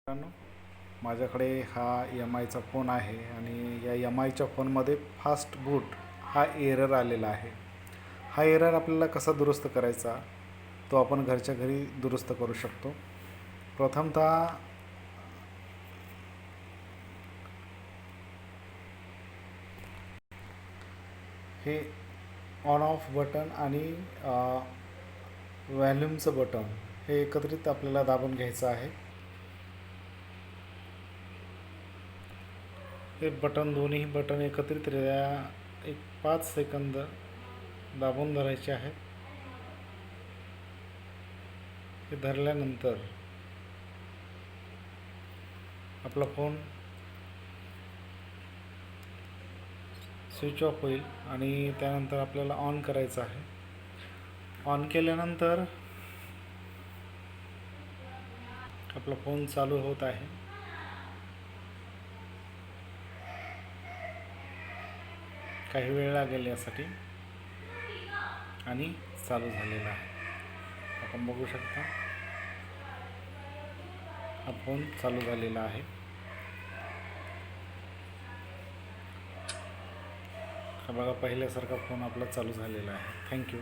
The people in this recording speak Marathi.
मित्रांनो, माझ्याकडे हा एम-आयचा फोन आहे आणि या एम-आयच्या फोनमध्ये फास्ट बूट हा एरर आलेला आहे. हा एरर आपल्याला कसा दुरुस्त करायचा तो आपण घरच्या घरी दुरुस्त करू शकतो. प्रथमतः हे ऑन ऑफ बटन आणि व्हॉल्यूमचं बटन हे एकत्रित आपल्याला दाबून घ्यायचं आहे. हे बटन दोन्ही बटन एकत्रितरित्या एक 5 सेकंद दाबून धरायचे आहेत. हे धरल्यानंतर आपला फोन स्विच ऑफ होईल आणि त्यानंतर आपल्याला ऑन करायचं आहे. ऑन केल्यानंतर आपला फोन चालू होत आहे. काही वेळ लागेल यासाठी आणि चालू झालेला आहे. आपण बघू शकता हा फोन चालू झालेला आहे. बघा, पहिल्यासारखा फोन आपला चालू झालेला आहे. थँक्यू.